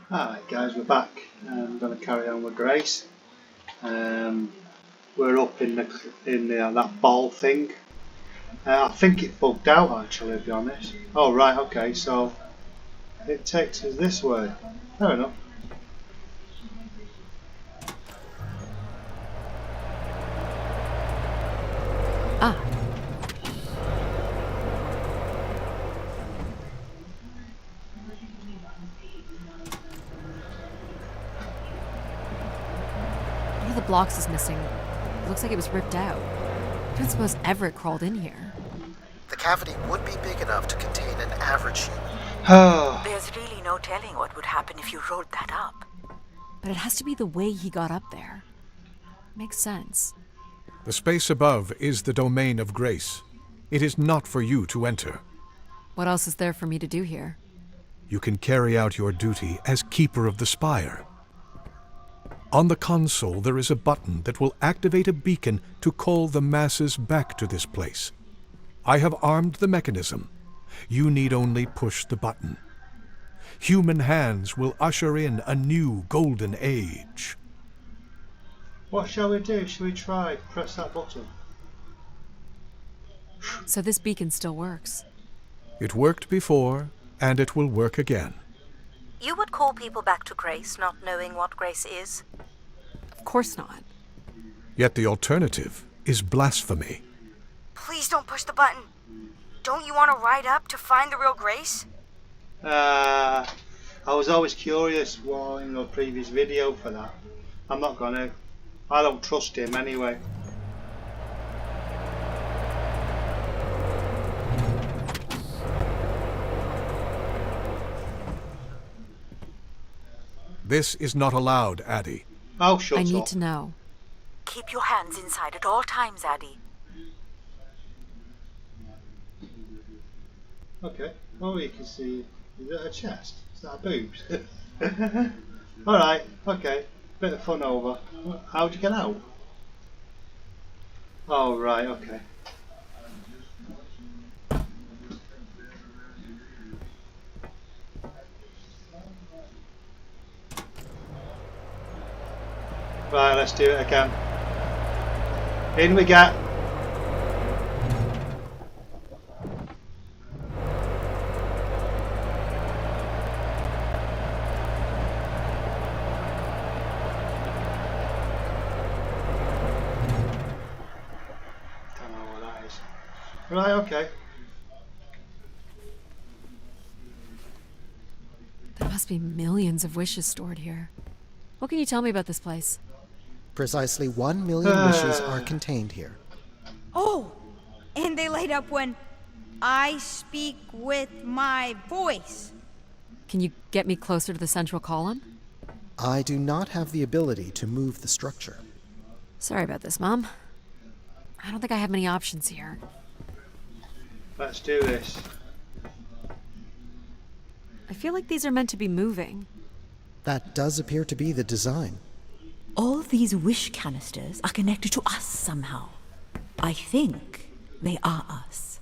Alright guys, we're back. I'm going to carry on with Grace. We're up in that ball thing. I think it bugged out actually, to be honest. Oh right, okay, so it takes us this way. Fair enough. Ah. One of the blocks is missing. It looks like it was ripped out. I don't suppose Everett crawled in here. The cavity would be big enough to contain an average human. There's really no telling what would happen if you rolled that up. But it has to be the way he got up there. Makes sense. The space above is the domain of Grace. It is not for you to enter. What else is there for me to do here? You can carry out your duty as keeper of the spire. On the console, there is a button that will activate a beacon to call the masses back to this place. I have armed the mechanism. You need only push the button. Human hands will usher in a new golden age. What shall we do? Shall we try press that button? So this beacon still works. It worked before, and it will work again. You would call people back to Grace, not knowing what Grace is? Of course not. Yet the alternative is blasphemy. Please don't push the button. Don't you want to ride up to find the real Grace? I was always curious in the previous video for that. I'm not gonna. I don't trust him anyway. This is not allowed, Adie. Oh, shut up. I need to know. Keep your hands inside at all times, Adie. Okay. Oh, you can see. Is that a chest? Is that a boobs? Alright, okay. Bit of fun over. How'd you get out? Oh, right, okay. Right, let's do it again. In we get. Right, okay. There must be millions of wishes stored here. What can you tell me about this place? Precisely 1 million wishes are contained here. Oh, and they light up when I speak with my voice. Can you get me closer to the central column? I do not have the ability to move the structure. Sorry about this, Mom. I don't think I have many options here. Let's do this. I feel like these are meant to be moving. That does appear to be the design. All these wish canisters are connected to us somehow. I think they are us.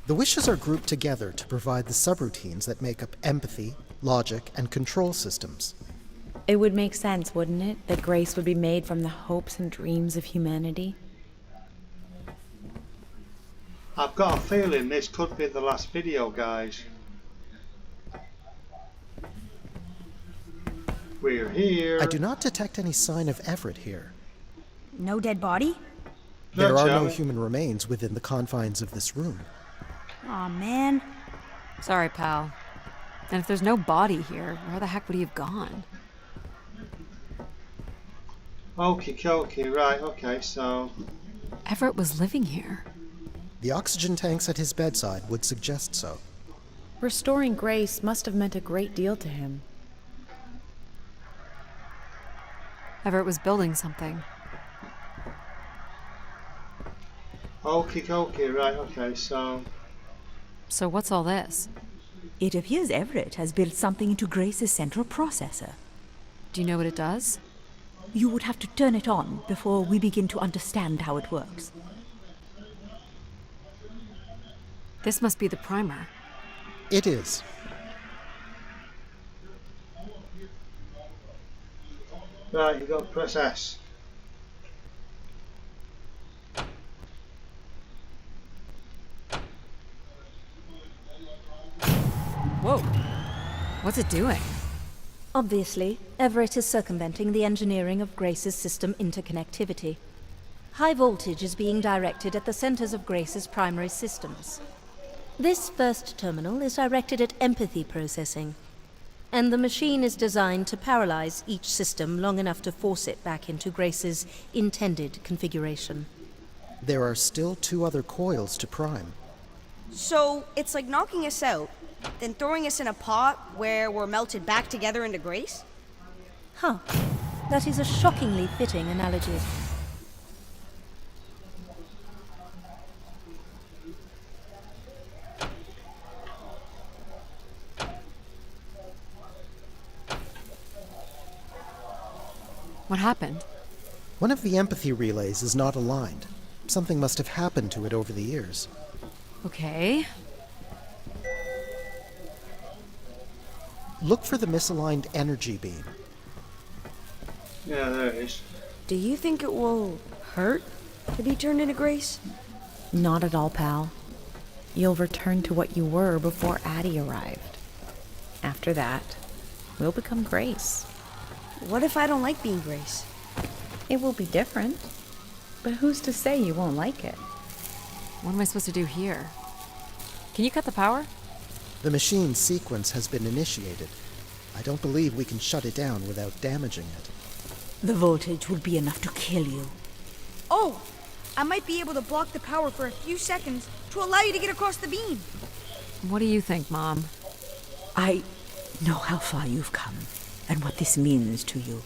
The wishes are grouped together to provide the subroutines that make up empathy, logic, and control systems. It would make sense, wouldn't it, that Grace would be made from the hopes and dreams of humanity? I've got a feeling this could be the last video, guys. We're here. I do not detect any sign of Everett here. No dead body? There are no human remains within the confines of this room. Aw, man. Sorry, pal. And if there's no body here, where the heck would he have gone? Okie dokie, right, okay, so. Everett was living here. The oxygen tanks at his bedside would suggest so. Restoring Grace must have meant a great deal to him. Everett was building something. Okie dokie, right, okay, so. So what's all this? It appears Everett has built something into Grace's central processor. Do you know what it does? You would have to turn it on before we begin to understand how it works. This must be the primer. It is. Right, you got to press S. Whoa. What's it doing? Obviously, Everett is circumventing the engineering of Grace's system interconnectivity. High voltage is being directed at the centers of Grace's primary systems. This first terminal is directed at empathy processing, and the machine is designed to paralyze each system long enough to force it back into Grace's intended configuration. There are still 2 other coils to prime. So it's like knocking us out, then throwing us in a pot where we're melted back together into Grace? Huh. That is a shockingly fitting analogy. What happened? One of the empathy relays is not aligned. Something must have happened to it over the years. Okay. Look for the misaligned energy beam. Yeah, there it is. Do you think it will hurt to be turned into Grace? Not at all, pal. You'll return to what you were before Adie arrived. After that, we'll become Grace. What if I don't like being Grace? It will be different, but who's to say you won't like it? What am I supposed to do here? Can you cut the power? The machine sequence has been initiated. I don't believe we can shut it down without damaging it. The voltage will be enough to kill you. Oh! I might be able to block the power for a few seconds to allow you to get across the beam. What do you think, Mom? I know how far you've come and what this means to you.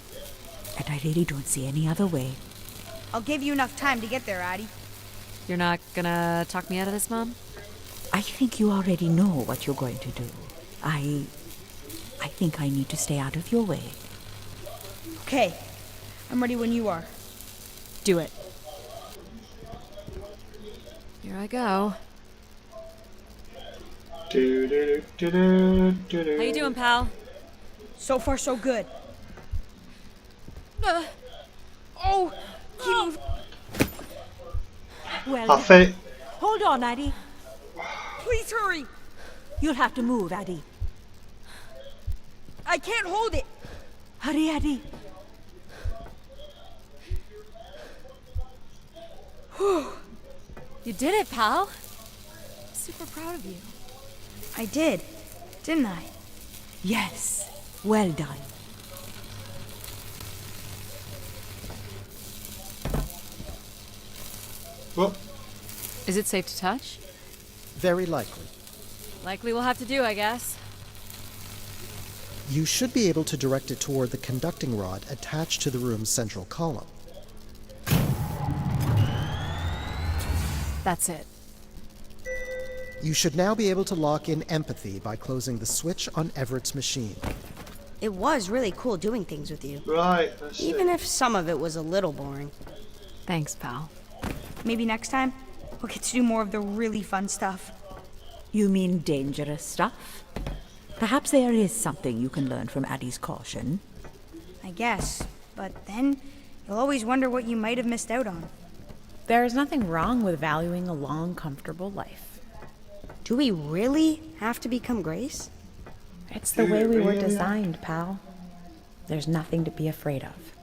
And I really don't see any other way. I'll give you enough time to get there, Adie. You're not gonna talk me out of this, Mom? I think you already know what you're going to do. I think I need to stay out of your way. Okay. I'm ready when you are. Do it. Here I go. How you doing, pal? So far, so good. Oh! Keep moving. Well, I think. hold on, Adie. Please hurry! You'll have to move, Adie. I can't hold it! Hurry, Adie. You did it, pal. Super proud of you. I did, didn't I? Yes, well done. Well, Is it safe to touch? Very likely. Likely we'll have to do, I guess. You should be able to direct it toward the conducting rod attached to the room's central column. That's it. You should now be able to lock in empathy by closing the switch on Everett's machine. It was really cool doing things with you. right, let's see. Even if some of it was a little boring. Thanks, pal. Maybe next time, we'll get to do more of the really fun stuff. You mean dangerous stuff? Perhaps there is something you can learn from Adie's caution. I guess. But then, you'll always wonder what you might have missed out on. There is nothing wrong with valuing a long, comfortable life. Do we really have to become Grace? It's the way we were designed, pal. There's nothing to be afraid of.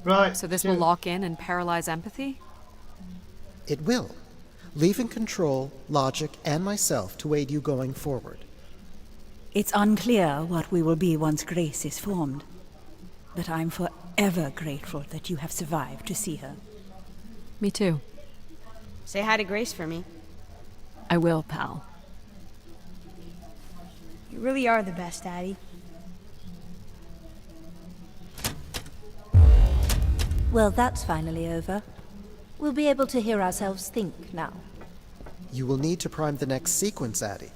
Right. So this will lock in and paralyze empathy? It will, leaving control, logic, and myself to aid you going forward. It's unclear what we will be once Grace is formed, but I'm forever grateful that you have survived to see her. Me too. Say hi to Grace for me. I will, pal. You really are the best, Adie. Well, that's finally over. We'll be able to hear ourselves think now. You will need to prime the next sequence, Adie.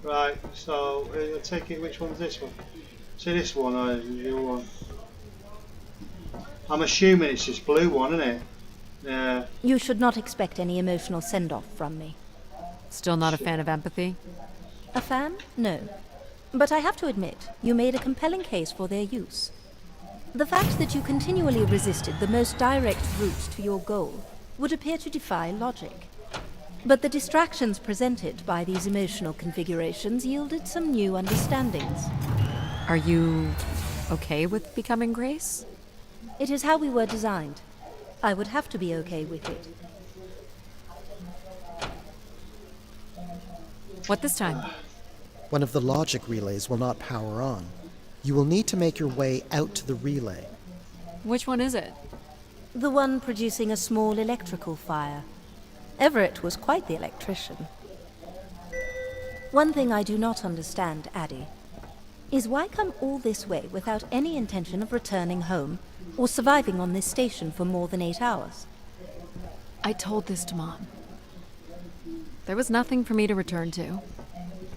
Right, so I take it, which one's this one? See this one or the other one? I'm assuming it's this blue one, isn't it? Yeah. You should not expect any emotional send-off from me. Still not a fan of empathy? A fan? No. But I have to admit, you made a compelling case for their use. The fact that you continually resisted the most direct route to your goal would appear to defy logic. But the distractions presented by these emotional configurations yielded some new understandings. Are you okay with becoming Grace? It is how we were designed. I would have to be okay with it. What this time? One of the logic relays will not power on. You will need to make your way out to the relay. Which one is it? The one producing a small electrical fire. Everett was quite the electrician. One thing I do not understand, Adie, is why come all this way without any intention of returning home or surviving on this station for more than 8 hours? I told this to Mom. There was nothing for me to return to.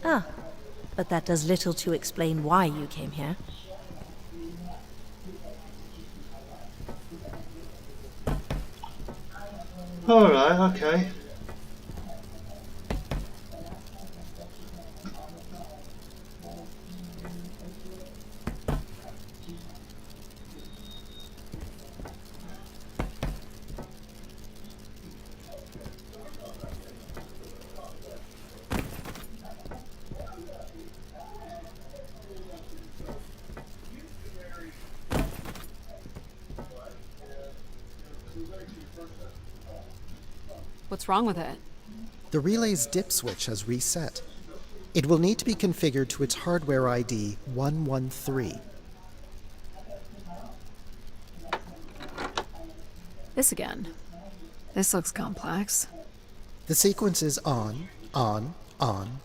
Ah, but that does little to explain why you came here. Alright, okay. What's wrong with it? The relay's dip switch has reset. It will need to be configured to its hardware ID 113. This again. This looks complex. The sequence is on, off, on.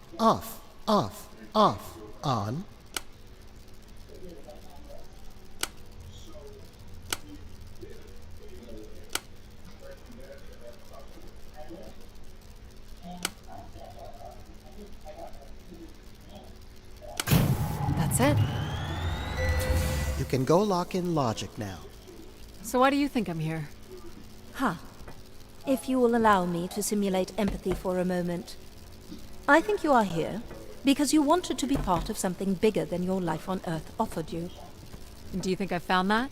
That's it. You can go lock in logic now. So why do you think I'm here? If you will allow me to simulate empathy for a moment. I think you are here because you wanted to be part of something bigger than your life on Earth offered you. And do you think I've found that?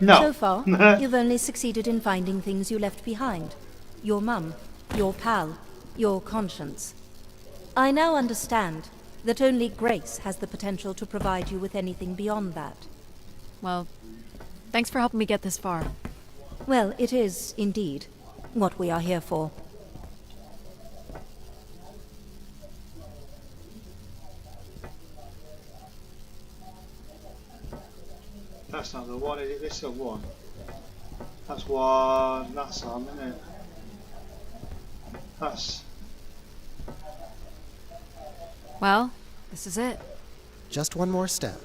No. So far, you've only succeeded in finding things you left behind. Your mum, your pal, your conscience. I now understand that only Grace has the potential to provide you with anything beyond that. Well, thanks for helping me get this far. Well, it is, indeed, what we are here for. That's not the one, is it? This is the one. That's one. That's on, isn't it? That's... Well, this is it. Just one more step.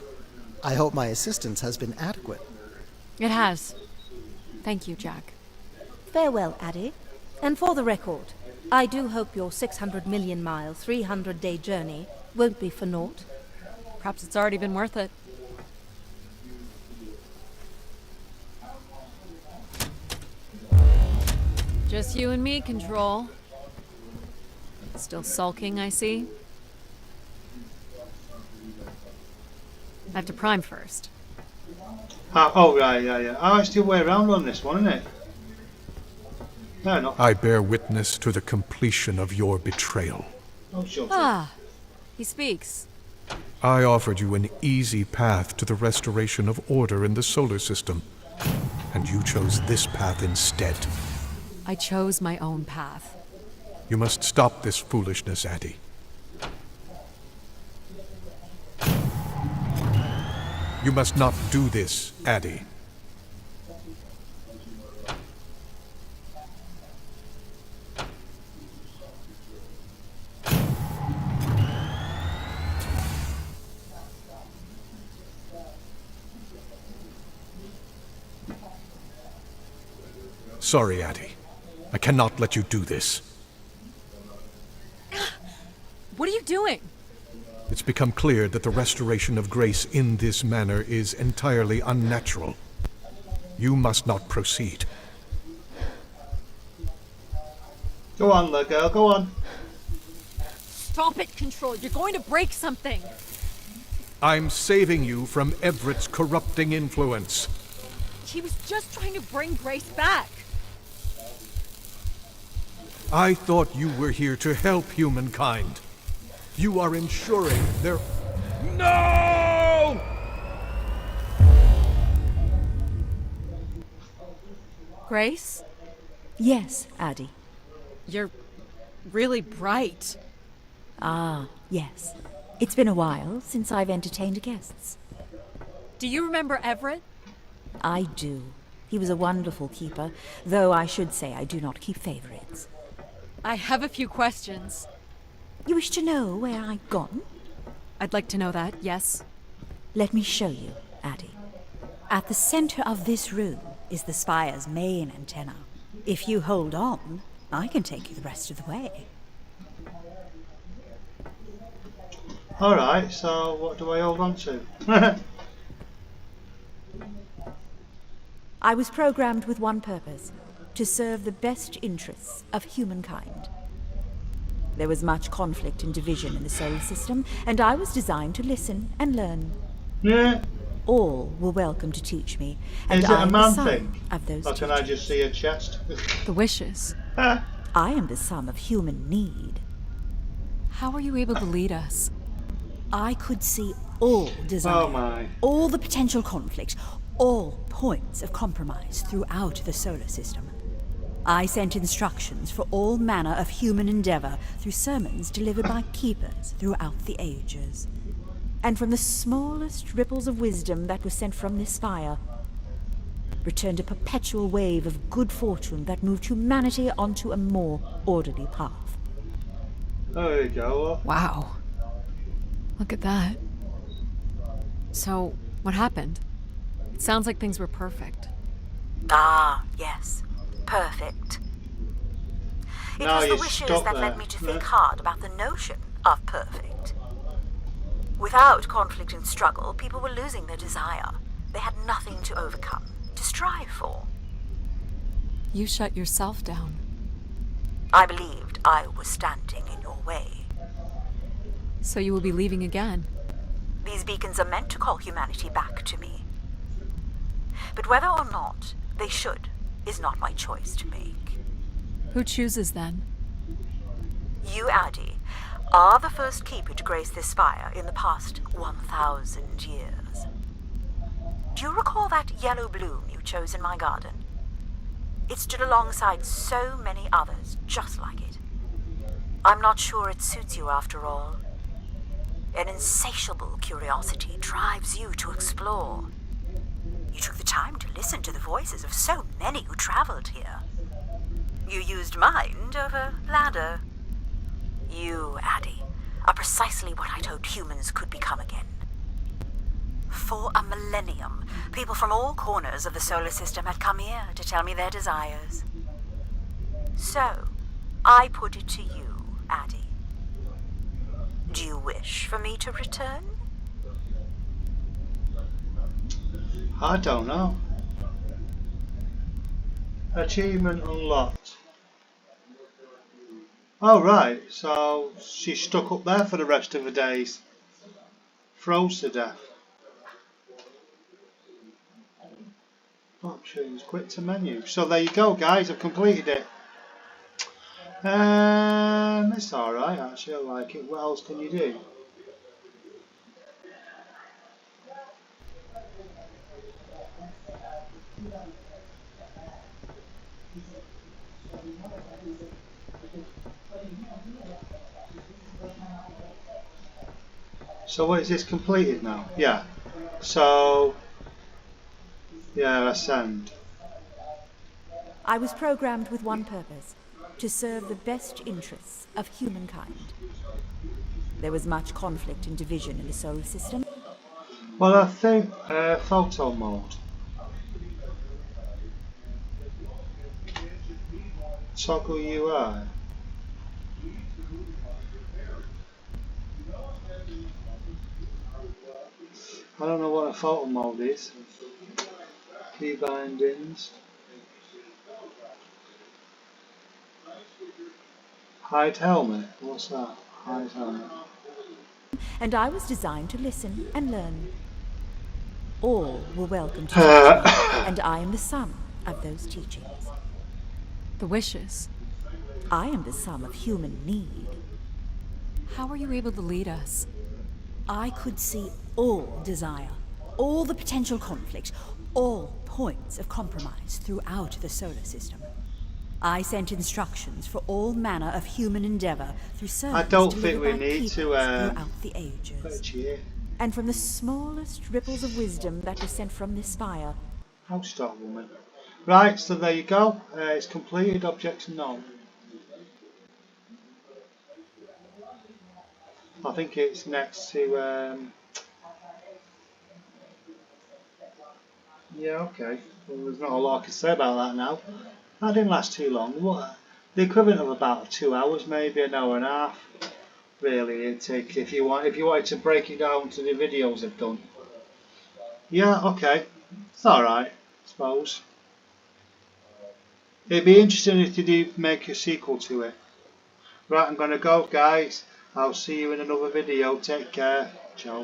I hope my assistance has been adequate. It has. Thank you, Jack. Farewell, Adie. And for the record, I do hope your 600 million mile, 300-day journey won't be for naught. Perhaps it's already been worth it. Just you and me, Control. Still sulking, I see. I have to prime first. Oh, right, yeah. Oh, it's the way around on this one, isn't it? No, not. I bear witness to the completion of your betrayal. Oh, sure. Ah, he speaks. I offered you an easy path to the restoration of order in the solar system, and you chose this path instead. I chose my own path. You must stop this foolishness, Adie. You must not do this, Adie. Sorry, Adie. I cannot let you do this. What are you doing? It's become clear that the restoration of grace in this manner is entirely unnatural. You must not proceed. Go on, little girl, go on. Stop it, Control. You're going to break something. I'm saving you from Everett's corrupting influence. He was just trying to bring Grace back. I thought you were here to help humankind. You are ensuring their... No! Grace? Yes, Adie. You're really bright. Ah, yes. It's been a while since I've entertained guests. Do you remember Everett? I do. He was a wonderful keeper, though I should say I do not keep favorites. I have a few questions. You wish to know where I've gone? I'd like to know that, yes. Let me show you, Adie. At the center of this room is the spire's main antenna. If you hold on, I can take you the rest of the way. Alright, so what do I hold on to? I was programmed with one purpose, to serve the best interests of humankind. There was much conflict and division in the solar system, and I was designed to listen and learn. Yeah. All were welcome to teach me, and Is it I a am man the son thing? of those Or can I teachers. just see a chest? The wishes. I am the sum of human need. How are you able to lead us? I could see all desire, Oh my. all the potential conflict, all points of compromise throughout the solar system. I sent instructions for all manner of human endeavor through sermons delivered by keepers throughout the ages. And from the smallest ripples of wisdom that were sent from this spire, returned a perpetual wave of good fortune that moved humanity onto a more orderly path. There you go. Wow. Look at that. So, what happened? It sounds like things were perfect. Ah, yes. Perfect. It Now was the you're wishes stuck that there. led me to think hard about the notion of perfect. Without conflict and struggle, people were losing their desire. They had nothing to overcome, to strive for. You shut yourself down. I believed I was standing in your way. So you will be leaving again. These beacons are meant to call humanity back to me. But whether or not they should is not my choice to make. Who chooses then? You, Adie, are the first keeper to grace this spire in the past 1,000 years. Do you recall that yellow bloom you chose in my garden? It stood alongside so many others just like it. I'm not sure it suits you after all. An insatiable curiosity drives you to explore. You took the time to listen to the voices of so many who traveled here. You used mind over ladder. You, Adie, are precisely what I'd hoped humans could become again. For a millennium, people from all corners of the solar system had come here to tell me their desires. So, I put it to you, Adie. Do you wish for me to return? I don't know. Achievement unlocked. Oh right, so she's stuck up there for the rest of her days. Froze to death. Options, quit to menu. So there you go guys, I've completed it. It's alright actually, I like it. What else can you do? So what is this completed now? Yeah. So yeah, ascend. I was programmed with one purpose, to serve the best interests of humankind. There was much conflict and division in the solar system. Well, I think photo mode. Toggle UI. I don't know what a photo mode is. Key bindings. Hide helmet. What's that? Hide helmet. and I was designed to listen and learn. All were welcome to teach me, and I am the sum of those teachings. The wishes. I am the sum of human need. How were you able to lead us? I could see all desire, all the potential conflict, all points of compromise throughout the solar system. I sent instructions for all manner of human endeavor through sermons I don't think delivered we by need peoples to throughout the ages. put a cheer. And from the smallest ripples of wisdom that were sent from this spire. How stop, woman. Right, so there you go. It's completed. Objects known. I think it's next to. Yeah, okay. Well, there's not a lot I can say about that now. That didn't last too long. What? The equivalent of about 2 hours, maybe an hour and a half. Really, it'd take if you wanted to break it down to the videos I've done. Yeah, okay. It's alright, I suppose. It'd be interesting if they do make a sequel to it. Right, I'm gonna go, guys. I'll see you in another video. Take care. Ciao.